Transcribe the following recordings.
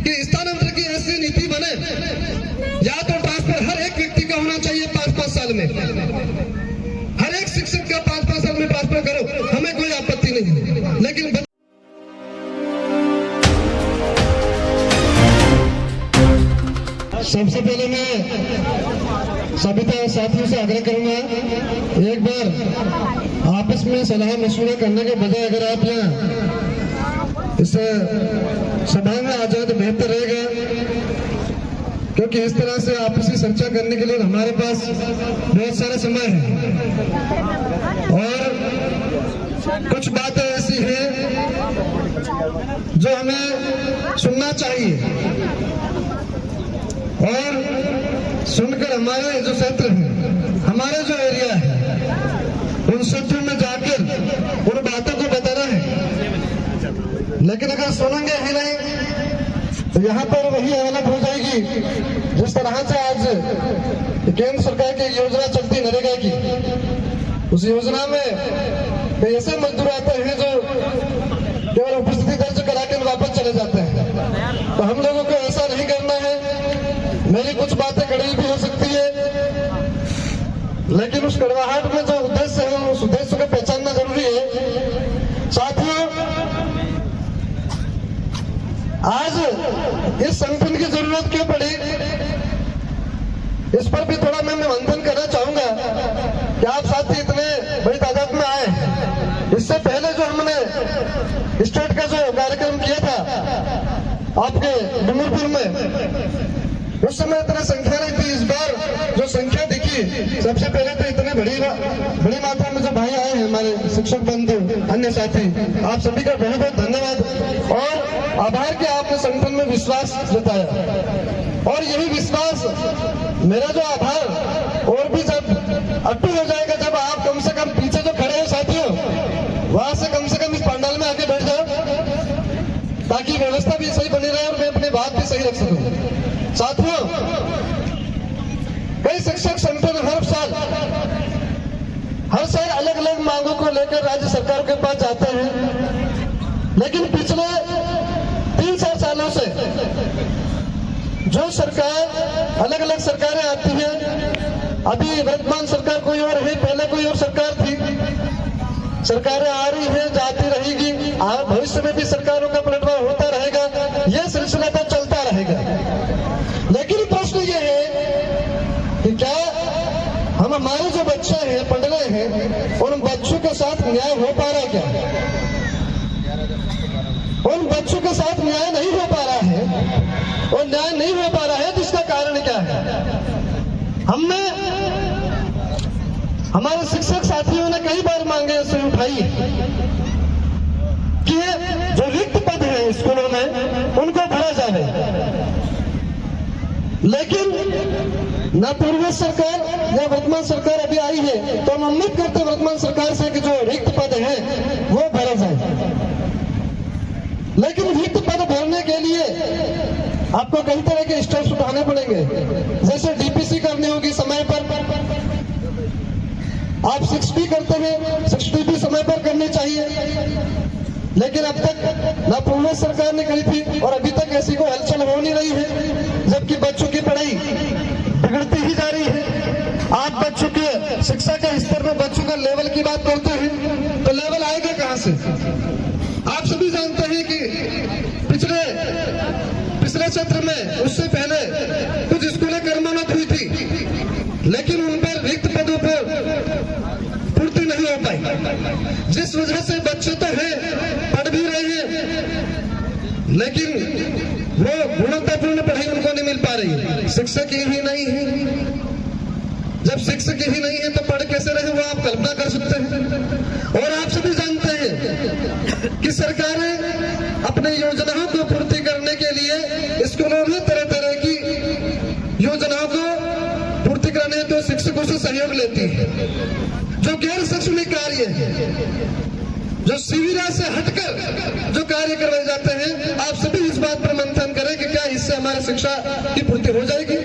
कि स्थानांतरण की ऐसी नीति बने, या तो ट्रांसफर हर एक व्यक्ति का होना चाहिए 5-5 साल में, हर एक शिक्षक का 5-5 साल में ट्रांसफर करो, हमें कोई आपत्ति नहीं है। लेकिन सबसे पहले मैं सभी साथियों से आग्रह करूंगा, एक बार आपस में सलाह मशवरा करने के बजाय अगर आप यहाँ इस सभा में आ जाए तो बेहतर रहेगा, क्योंकि इस तरह से आपसी चर्चा करने के लिए हमारे पास बहुत सारा समय है और कुछ बातें ऐसी हैं जो हमें सुनना चाहिए और सुनकर हमारे जो क्षेत्र है, हमारे जो एरिया है, उन क्षेत्रों में जाकर उन बातों को बताना है। लेकिन अगर सुनेंगे ही नहीं तो यहाँ पर वही हालत हो जाएगी जिस तरह से आज केंद्र सरकार की योजना चलती नरेगा की। उस योजना में ऐसे मजदूर आते हैं जो केवल उपस्थिति दर्ज करा के वापस चले जाते हैं। तो हम लोगों को ऐसा नहीं करना है। मेरी कुछ बातें कड़वी भी हो सकती है, लेकिन उस कड़वाहट में जो उद्देश्य है उस उद्देश्य को पहचानना जरूरी है। साथियों, आज इस संगठन की जरूरत क्यों पड़ी, इस पर भी थोड़ा मैं निवेदन करना चाहूंगा कि आप साथी इतने बड़ी तादाद में आए। इससे पहले जो हमने स्टेट का जो कार्यक्रम किया था आपके डूंगरपुर में, उस समय इतनी संख्या नहीं थी। इस बार जो संख्या दिखी, सबसे पहले तो इतने बड़ी मात्रा में जो भाई आए हैं हमारे शिक्षक बंधु, अन्य साथी, आप सभी का बहुत बहुत धन्यवाद और आभार कि आपने संगठन में विश्वास जताया। और यही विश्वास, मेरा जो आभार और भी जब अटूट हो जाएगा जब आप कम से कम पीछे जो खड़े हैं साथियों, वहां से कम इस पंडाल में आके बैठ जाओ, ताकि व्यवस्था भी सही बनी रहे और मैं अपनी बात भी सही रख सकूं। साथियों, कई शिक्षक संगठन हर साल अलग अलग मांगों को लेकर राज्य सरकार के पास जाते हैं, लेकिन पिछले 3-4 सालों से जो सरकार, अलग अलग सरकारें आती हैं, अभी वर्तमान सरकार कोई और है, पहले कोई और सरकार थी, सरकारें आ रही है, जाती रहेगी, भविष्य में भी सरकारों का पलटवार होता रहेगा, यह सिलसिला तो चलता रहेगा। लेकिन प्रश्न ये है कि क्या हम हमारे जो बच्चे हैं, पढ़ रहे हैं, उन बच्चों के साथ न्याय हो पा रहा है क्या? उन बच्चों के साथ न्याय नहीं हो पा रहा है, और न्याय नहीं हो पा रहा है तो इसका कारण क्या है? हमने, हमारे शिक्षक साथियों ने कई बार मांगे से उठाई कि जो रिक्त पद है स्कूलों में उनको भरा जाए, लेकिन न पूर्व सरकार या वर्तमान सरकार अभी आई है, तो हम उम्मीद करते हैं वर्तमान सरकार से कि जो रिक्त पद है वो भरा जाए। लेकिन रिक्त पद भरने के लिए आपको कई तरह के स्टेप्स उठाने पड़ेंगे, जैसे डीपीसी करनी होगी समय पर, आप 6P करते हैं, 6P भी समय पर करनी चाहिए, लेकिन अब तक न पूर्व सरकार ने करी थी और अभी तक ऐसी कोई हलचल हो नहीं रही है, जबकि बच्चों की पढ़ाई बिगड़ती ही जा रही है। आप बच्चों के शिक्षा के स्तर में बच्चों का लेवल की बात करते हैं तो लेवल आएगा कहां से? आप सभी जानते हैं कि पिछले सत्र में, उससे पहले कुछ स्कूलें कर्मोन्नत हुई थी, लेकिन उन पर रिक्त पदों पर पूर्ति नहीं हो पाई, जिस वजह से बच्चे तो हैं, पढ़ भी रहे हैं, लेकिन वो गुणवत्तापूर्ण पढ़ाई उनको नहीं मिल पा रही। शिक्षक ही नहीं है, जब शिक्षक ही नहीं है तो पढ़ कैसे रहे वो आप कल्पना कर सकते हैं। और आप सभी जानते हैं कि सरकारें अपने योजनाओं को पूर्ति करने के लिए स्कूलों में तरह तरह की योजनाओं को पूर्ति करने हेतु शिक्षकों से सहयोग लेती है, जो गैर शैक्षणिक कार्य है, जो शिविरा से हटकर जो कार्य करवाए जाते हैं। आप सभी इस बात पर मंथन करें कि क्या इससे हमारी शिक्षा की पूर्ति हो जाएगी।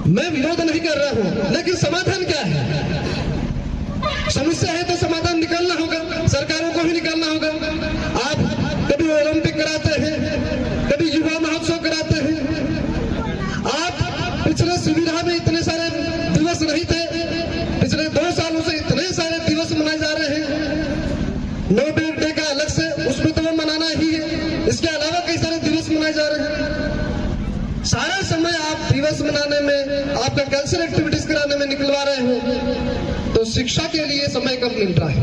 मैं विरोध नहीं कर रहा हूं, लेकिन समाधान क्या है? समस्या है तो समाधान निकालना होगा, सरकारों को ही निकालना होगा। आप कभी ओलंपिक कराते हैं, युवा महोत्सव कराते हैं। आप पिछले शिविरा में इतने सारे दिवस नहीं थे, पिछले 2 सालों से इतने सारे दिवस मनाए जा रहे हैं। नो बेट डे का अलग से, उसमें तो वो मनाना ही है, इसके अलावा कई सारे दिवस मनाए जा रहे हैं। सारा समय आप दिवस मनाने में, आपका कल्चरल एक्टिविटीज कराने में निकलवा रहे हो, तो शिक्षा के लिए समय कब मिल रहा है?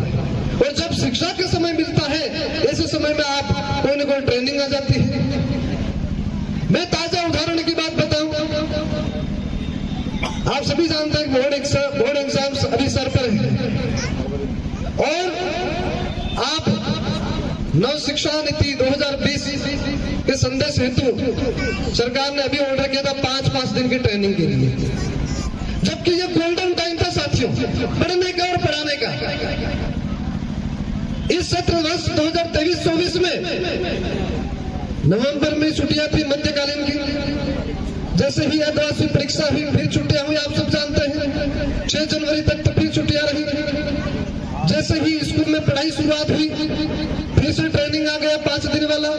और जब शिक्षा के समय मिलता है, ऐसे समय में आप कोई न कोई ट्रेनिंग आ जाती है। मैं ताजा उदाहरण की बात बताऊं, आप सभी जानते हैं बोर्ड एग्जाम्स अभी सर पर है, और आप नव शिक्षा नीति 2020 के संदेश हेतु सरकार ने अभी ऑर्डर किया था 5-5 दिन की ट्रेनिंग के लिए, जबकि ये गोल्डन टाइम था साथियों पढ़ने का और पढ़ाने का। इस सत्र वर्ष 2023-24 में नवंबर में छुट्टियां थी मध्यकालीन की, जैसे ही आदिवासी परीक्षा हुई फिर छुट्टियां हुई, आप सब जानते हैं। 6 जनवरी तक तो फिर छुट्टियां रही। जैसे ही स्कूल में पढ़ाई शुरुआत हुई, फिर से ट्रेनिंग आ गया 5 दिन वाला।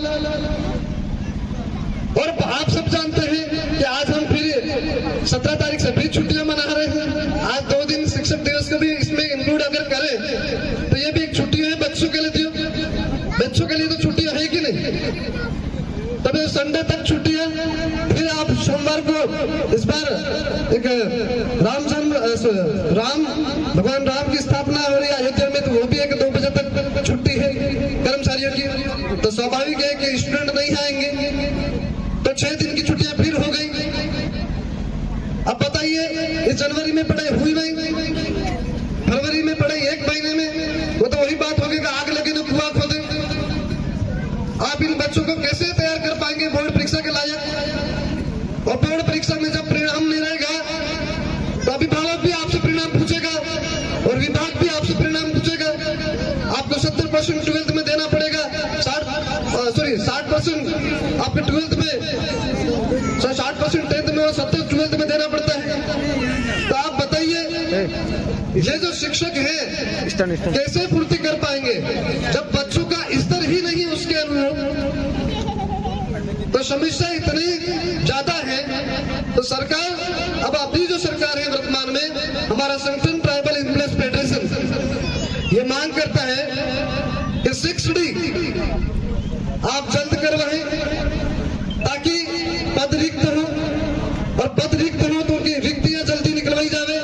और आप सब जानते हैं कि आज हम फिर 17 तारीख से फिर छुट्टियां मना रहे हैं। आज 2 दिन शिक्षक दिवस को भी इसमें इंक्लूड अगर करें तो ये भी एक छुट्टी है बच्चों के लिए। बच्चों के लिए तो छुट्टियां है कि नहीं? तब संडे तक छुट्टियां, फिर आप सोमवार को, इस बार एक राम भगवान राम की स्थापना हो रही है अयोध्या में, तो वो भी एक 2 बजे तक छुट्टी है कर्मचारियों की। तो स्वाभाविक है कि स्टूडेंट नहीं आएंगे, तो 6 दिन की छुट्टियां फिर हो गई। अब बताइए, इस जनवरी में पढ़ाई हुई नहीं, फरवरी में पढ़ाई 1 महीने में, वो तो वही बात होगी कि आग लगे तो कुआं खोदे। आप इन बच्चों को कैसे तैयार कर पाएंगे बोर्ड परीक्षा के लायक? और बोर्ड परीक्षा में जब परिणाम नहीं रहेगा तो अभिभावक भी आपसे परिणाम पूछेगा और विभाग भी आपसे परिणाम पूछेगा। आपको 70% 12th में देना पड़ेगा, 60% आपके 12th में, 60% 10th में और 70 12th में देना पड़ता है। तो आप बताइए, ये जो शिक्षक हैं कैसे पूर्ति कर पाएंगे जब बच्चों का स्तर ही नहीं उसके अनुरूप? तो समस्या इतनी ज्यादा है। तो सरकार, अब अभी जो सरकार है वर्तमान में, हमारा संगठन ट्राइबल एम्प्लॉयज फेडरेशन ये मांग करता है कि 6D आप जल्द करवाएं, ताकि पद रिक्त हो, और पद रिक्त हो तो उनकी रिक्तियां जल्दी निकलवाई जावे,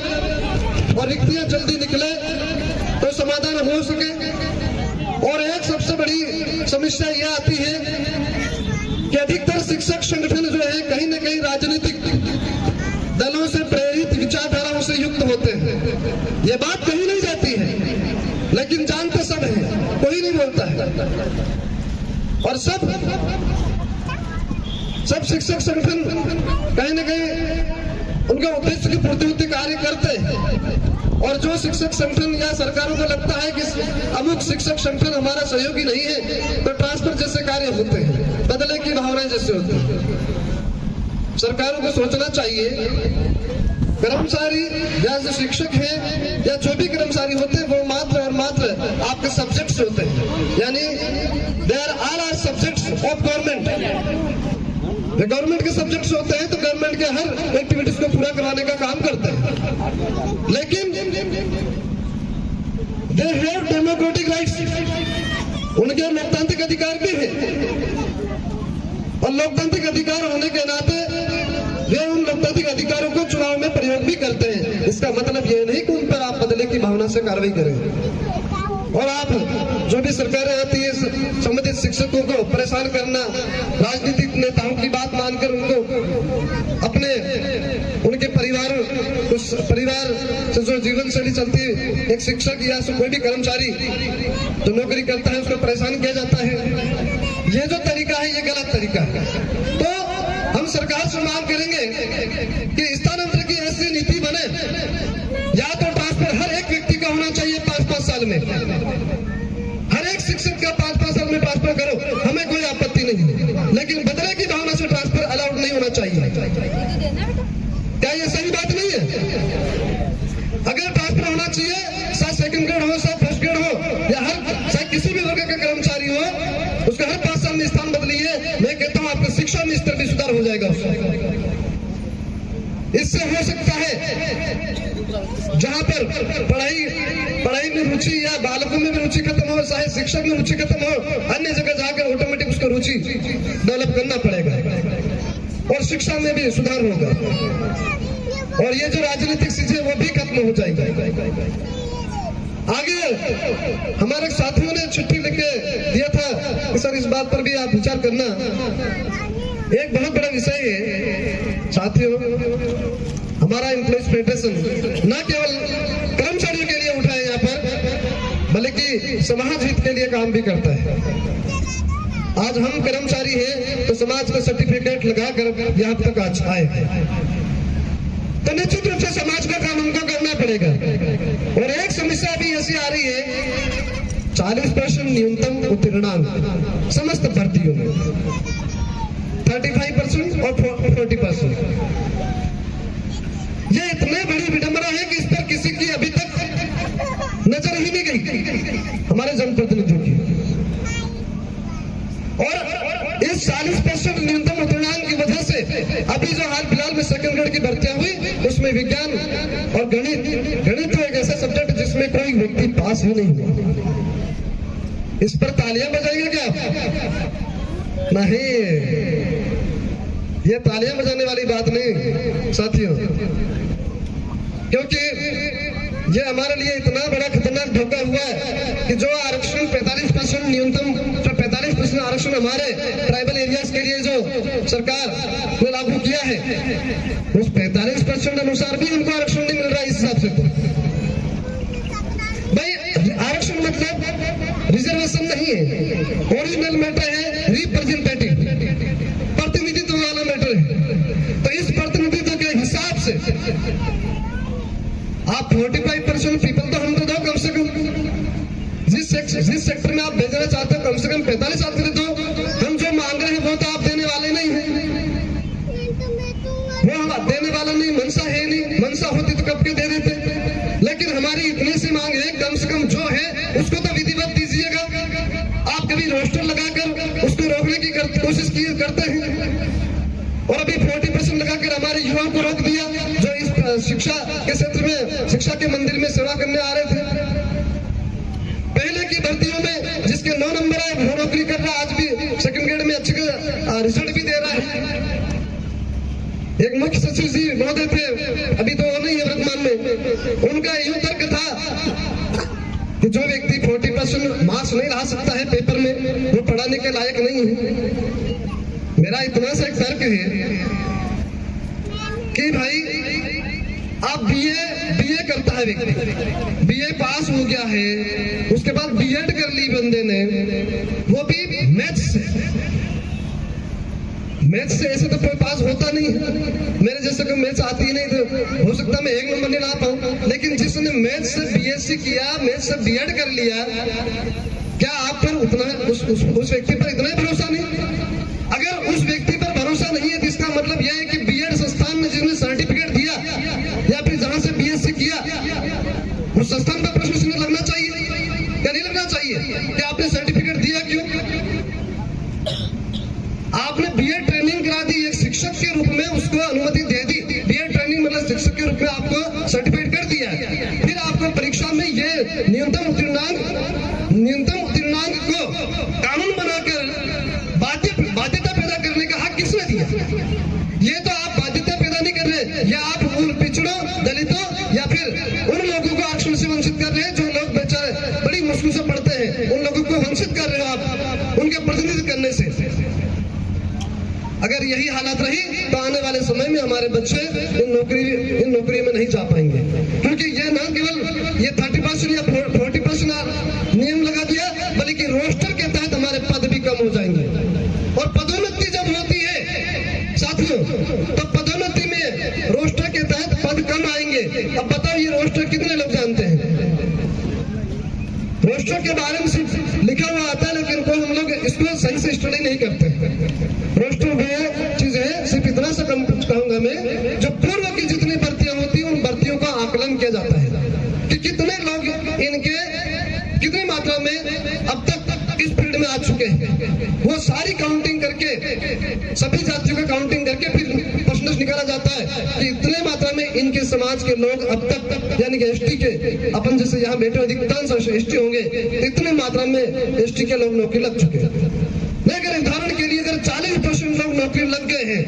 और रिक्तियां जल्दी निकले तो समाधान हो सके। और एक सबसे बड़ी समस्या यह आती है कि अधिकतर शिक्षक संगठन जो है कहीं न कहीं राजनीतिक दलों से प्रेरित विचारधाराओं से युक्त होते हैं। ये बात कहीं नहीं जाती है, लेकिन जानते सब है, कोई नहीं बोलता है। और सब शिक्षक संगठन कहीं न कहीं उनके उद्देश्य की पूर्ति कार्य करते हैं। और जो शिक्षक संगठन या सरकारों को लगता है कि अमुक शिक्षक संगठन हमारा सहयोगी नहीं है, तो ट्रांसफर जैसे कार्य होते हैं, बदले की भावनाएं जैसे होती है। सरकारों को सोचना चाहिए, कर्मचारी या जो शिक्षक हैं या जो भी कर्मचारी होते हैं वो मात्र और मात्र आपके सब्जेक्ट्स होते हैं, यानी they are all subjects of government. Government के सब्जेक्ट्स होते हैं तो गवर्नमेंट के हर एक्टिविटीज को पूरा कराने का काम करते हैं, लेकिन दे हैव डेमोक्रेटिक राइट्स, उनके लोकतांत्रिक अधिकार भी है। और लोकतांत्रिक अधिकार होने के नाते वे उन लोकतांत्रिक अधिकारों को चुनाव में प्रयोग भी करते हैं। इसका मतलब यह नहीं कि उन पर आप बदले की भावना से कार्रवाई करें। और आप जो भी सरकारें आती है संबंधित शिक्षकों को परेशान करना, राजनीतिक नेताओं की बात मानकर उनको अपने उनके परिवार से जो जीवन शैली चलती है, एक शिक्षक या कोई भी कर्मचारी जो नौकरी करता है उसको परेशान किया जाता है। ये जो तरीका है ये गलत तरीका है। तो हम सरकार से मांग करेंगे कि स्थानांतरण की ऐसी नीति बने, या तो ट्रांसफर हर एक व्यक्ति का होना चाहिए 5-5 साल में, हर एक शिक्षक का 5-5 साल में ट्रांसफर करो, हमें कोई आपत्ति नहीं है, लेकिन बदले की भावना से ट्रांसफर अलाउड नहीं होना चाहिए। क्या ये सही बात नहीं है? अगर ट्रांसफर होना चाहिए, चाहे सेकंड ग्रेड हो, चाहे फर्स्ट ग्रेड हो, या हर चाहे किसी भी वर्ग का कर्मचारी हो, उसका हर 5 साल में स्थान बदलिए, मैं कहता हूं आपका शिक्षा में स्तर भी सुधार हो जाएगा। इससे हो सकता है जहां पर पढ़ाई में रुचि या बालकों में भी रुचि खत्म हो, चाहे शिक्षक में रुचि खत्म हो, अन्य जगह जाकर ऑटोमेटिक उसको रुचि डेवलप करना पड़ेगा और शिक्षा में भी सुधार होगा। और ये जो राजनीतिक चीजें वो भी खत्म हो जाएगी। आगे हमारे साथियों ने चिट्ठी लिख के दिया था कि सर इस बात पर भी आप विचार करना। एक बहुत बड़ा विषय है साथियों, हमारा एम्प्लॉइज फेडरेशन न केवल कर्मचारियों के लिए उठा है यहाँ पर, बल्कि समाज हित के लिए काम भी करता है। आज हम कर्मचारी हैं तो समाज का सर्टिफिकेट लगाकर यहाँ तक आज आए हैं, तो निश्चित रूप से समाज का काम हमको करना पड़ेगा। और एक समस्या भी ऐसी आ रही है, 40% न्यूनतम उत्तीर्णांक समस्त भर्तियों में, 35% और 40%। ये इतने बड़ी विडंबना है कि इस पर किसी की अभी तक नजर ही नहीं गई हमारे जनप्रतिनिधियों की। और इस 40% न्यूनतम उत्तीर्णांक की वजह से अभी जो हाल फिलहाल में सेकंड ग्रेड की भर्तियां हुई उसमें विज्ञान और गणित तो एक ऐसा सब्जेक्ट जिसमें कोई व्यक्ति पास ही नहीं हुआ। इस पर तालियां बजाएंगे क्या आप? नहीं, ये तालियां बजाने वाली बात नहीं साथियों, क्योंकि ये हमारे लिए इतना बड़ा खतरनाक धोखा हुआ है कि जो आरक्षण 45% न्यूनतम, जो 45% आरक्षण हमारे ट्राइबल एरियाज के लिए जो सरकार ने लागू किया है, उस 45% अनुसार भी उनको आरक्षण नहीं मिल रहा है। इस हिसाब से तो भाई आरक्षण मतलब रिजर्वेशन नहीं है, ओरिजिनल मैटर है रिप्रेजेंटेटिव, प्रतिनिधित्व वाला मैटर है। तो इस प्रतिनिधित्व के हिसाब से आप 45% पीपल तो हम तो दो कम से कम, जिस सेक्टर में आप भेजना चाहते हो कम से कम 45 आदमी दो। हम जो मांग रहे हैं वो तो आप देने वाले नहीं हैं, वो देने वाला नहीं, मनसा है नहीं, मनसा होती तो कब के दे देते। लेकिन हमारी इतनी सी मांग है, कम से कम जो है उसको तो विधिवत दीजिएगा। आप कभी रोस्टर लगाकर उसको रोकने की कोशिश करते हैं, और अभी 40% लगाकर हमारे युवाओं को रोक दिया जो इस शिक्षा के क्षेत्र में, शिक्षा के मंदिर में सेवा करने आ रहे थे। पहले की भर्तियों में जिसके 9 नंबर आए वो नौकरी कर रहा, आज भी सेकंड ग्रेड में अच्छे रिजल्ट भी दे रहा है। एक मुख्य सचिव जी महोदय थे, अभी तो वो नहीं है वर्तमान में, उनका यूं तर्क था कि जो व्यक्ति 40% मार्क्स नहीं ला सकता है पेपर में वो पढ़ाने के लायक नहीं है। मेरा इतना सा एक तर्क है कि भाई आप बीए करता है व्यक्ति, बीए पास हो गया है, उसके बाद बीएड कर ली बंदे ने, वो भी मैथ्स से ऐसे तो कोई पास होता नहीं है। मेरे जैसे को मैथ्स आती ही नहीं तो हो सकता मैं 1 नंबर नहीं ला पाऊं, लेकिन जिसने मैथ्स से बीएससी किया, मैथ्स से बीएड कर लिया, क्या आप पर उतना उस व्यक्ति पर इतना ही भरोसा नहीं? अगर उस व्यक्ति पर भरोसा नहीं है तो इसका मतलब यह है कि बीएड संस्थान में जिसने सर्टिफिकेट दिया या फिर जहां से बीएससी किया उस संस्थान पर प्रश्न चिन्ह लगना चाहिए या नहीं लगना चाहिए कि आपने सर्टिफिकेट दिया क्यों? आपने बीएड ट्रेनिंग करा दी, एक शिक्षक के रूप में उसको अनुमति दे दी, बीएड ट्रेनिंग मतलब शिक्षक के रूप में आपको सर्टिफिकेट कर दिया, फिर आपको परीक्षा में ये न्यूनतम उत्तीर्णांक को कानून बनाकर बाध्यता पैदा करने का हक किसने दिया? ये तो आप बाध्यता पैदा नहीं कर रहे, या आप उन पिछड़ों, दलितों या फिर उन लोगों को आरक्षण से वंचित कर रहे हैं जो लोग बेचारे बड़ी मुश्किल से पढ़ते हैं, उन लोगों को वंचित कर रहे हो आप उनके प्रतिनिधित्व करने से। अगर यही हालत रही तो आने वाले समय में हमारे बच्चे इन नौकरी में नहीं जा पाएंगे, क्योंकि ये न केवल ये 30% या 40% नियम लगा दिया, बल्कि रोस्टर के तहत हमारे पद भी कम हो जाएंगे। और पदोन्नति जब होती है साथियों, तो पदोन्नति में रोस्टर के तहत पद कम आएंगे। अब बताओ ये रोस्टर कितने लोग जानते हैं? रोस्टर के बारे में सिर्फ लिखा हुआ आता है, लेकिन कोई हम लोग इसको सही से स्टडी नहीं करते। रोस्टर वो चीज है, सिर्फ इतना सा कहूंगा मैं, जो पूर्व की जितनी भर्तियां होती है उन भर्तियों का आकलन किया जाता है कि कितने लोग इनके कितनी मात्रा में अब तक इस फील्ड में आ चुके चुके हैं, वो सारी काउंटिंग करके, सभी जातियों का काउंटिंग करके फिर परसेंटेज निकाला जाता है कि इतने मात्रा में इनके समाज के लोग अब तक, यानी कि एसटी के, अपन जैसे यहाँ बैठे अधिकांश एसटी होंगे, इतने मात्रा में एसटी के लोग नौकरी लग चुके हैं। लेकिन उदाहरण के लिए अगर 40% लोग नौकरी लग गए हैं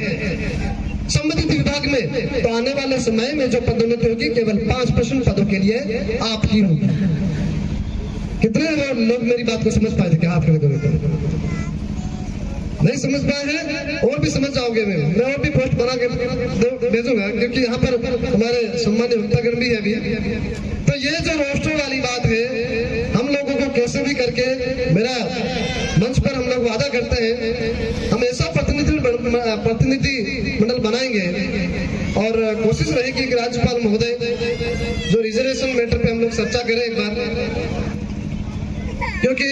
संबंधित विभाग में, तो आने वाले समय में जो पदोन्नति होगी केवल 5% पदों के लिए आपकी होगी। कितने लोग मेरी बात को समझ पाए थे? क्या आप नहीं समझ पाए हैं? और भी समझ जाओगे। मैं और भी पोस्ट बना के भेजूंगा, क्योंकि यहाँ पर हमारे सम्मान्य वक्तागण भी है अभी। तो ये जो रोस्टर वाली बात है, हम लोगों को कैसे भी करके, मेरा मंच पर हम लोग वादा करते हैं हम ऐसा प्रतिनिधि मंडल बनाएंगे और कोशिश रहेगी कि राज्यपाल महोदय जो रिजर्वेशन मैटर पे हम लोग चर्चा करें एक बार, क्योंकि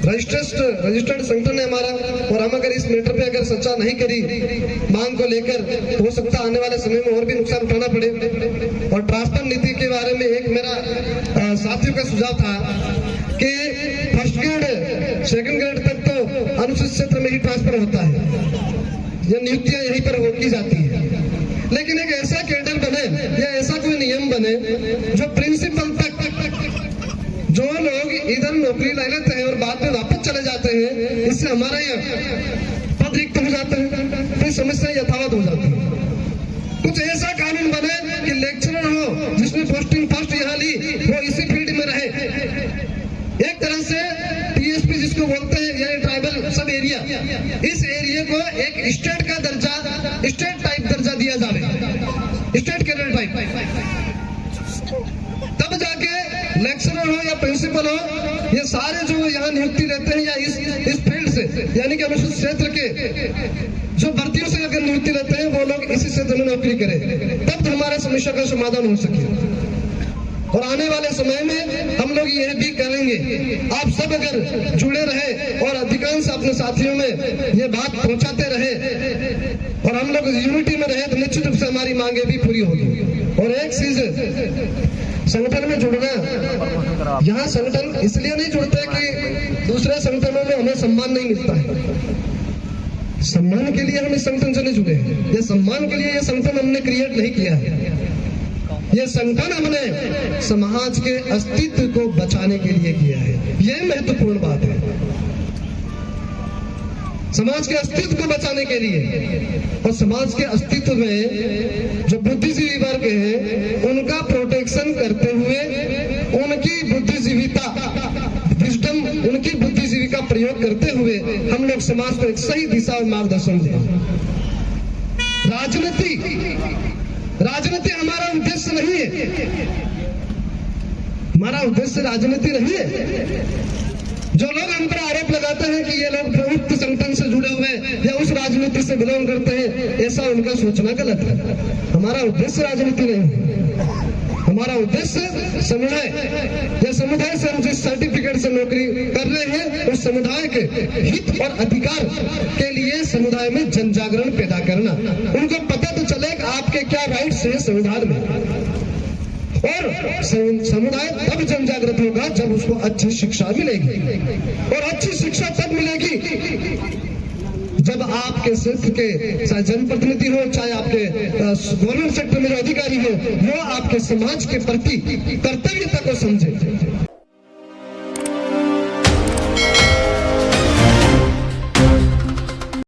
रजिस्टर्ड संगठन है हमारा, और हम अगर इस मैटर पे अगर चर्चा नहीं करी मांग को लेकर, तो हो सकता है आने वाले समय में और भी नुकसान उठाना पड़े। और ट्रांसफर नीति के बारे में एक मेरा साथियों का सुझाव था कि फर्स्ट ग्रेड सेकंड ग्रेड तक तो अनुसूचित क्षेत्र में ही ट्रांसफर होता है, ये नियुक्तियां यहीं पर की जाती है। लेकिन एक ऐसा कैडर बने या ऐसा कोई नियम बने जो प्रिंसिपल तक, जो लोग इधर नौकरी ले लेते हैं और बाद में वापस चले जाते हैं, इससे हमारा पद रिक्त हो जाता है, फिर समस्या यथावत हो जाती है। कुछ ऐसा कानून बने कि लेक्चरर हो जिसने पोस्टिंग फर्स्ट यहाँ ली, वो इसी फील्ड में रहे। एक तरह से टीएसपी जिसको बोलते हैं, यानी ट्राइबल सब एरिया, इस एरिया को एक स्टेट का दर्जा, स्टेट टाइप दर्जा दिया जाए, स्टेट कैडर टाइप। तब जाके लेक्चरर हो या प्रिंसिपल हो, ये सारे जो यहाँ नियुक्ति लेते हैं या इस फील्ड से, यानी कि अनुसूचित क्षेत्र के जो भर्तियों से अगर नियुक्ति लेते हैं, वो लोग इसी क्षेत्र में नौकरी करें, तब तो हमारे समस्या का समाधान हो सके। और आने वाले समय में हम लोग यह भी करेंगे, आप सब अगर जुड़े रहे और अधिकांश अपने साथियों में ये बात पहुंचाते रहे और हम लोग यूनिटी में रहे, तो निश्चित रूप से हमारी मांगे भी पूरी होगी। और एक चीज, संगठन में जुड़ना, यहाँ संगठन इसलिए नहीं जुड़ते कि दूसरे संगठनों में हमें सम्मान नहीं मिलता है। सम्मान के लिए हम इस संगठन से नहीं जुड़े हैं, ये सम्मान के लिए ये संगठन हमने क्रिएट नहीं किया है। ये संगठन हमने समाज के अस्तित्व को बचाने के लिए किया है, ये महत्वपूर्ण बात है। समाज के अस्तित्व को बचाने के लिए, और समाज के अस्तित्व में जो बुद्धिजीवी वर्ग है उनका प्रोटेक्शन करते हुए, उनकी बुद्धिजीविता, विजडम, उनकी बुद्धिजीवी का प्रयोग करते हुए हम लोग समाज को एक सही दिशा और मार्गदर्शन दें। राजनीति हमारा उद्देश्य नहीं है, हमारा उद्देश्य राजनीति नहीं है। जो लोग हम पर आरोप लगाते हैं कि ये लोग प्रमुख संगठन से जुड़े हुए या उस राजनीति से बिलोंग करते हैं, ऐसा उनका सोचना गलत है। हमारा उद्देश्य राजनीति नहीं है, हमारा उद्देश्य समुदाय, या समुदाय से हम जिस सर्टिफिकेट से नौकरी कर रहे हैं, उस समुदाय के हित और अधिकार के लिए समुदाय में जन जागरण पैदा करना, उनको पता तो चले कि आपके क्या राइट्स हैं संविधान में। और समुदाय तब जन जागृत होगा जब उसको अच्छी शिक्षा मिलेगी, और अच्छी शिक्षा तब मिलेगी जब आपके क्षेत्र के, चाहे जनप्रतिनिधि हो, चाहे आपके गवर्नमेंट सेक्टर में जो अधिकारी हो, वो आपके समाज के प्रति कर्तव्यता को समझे।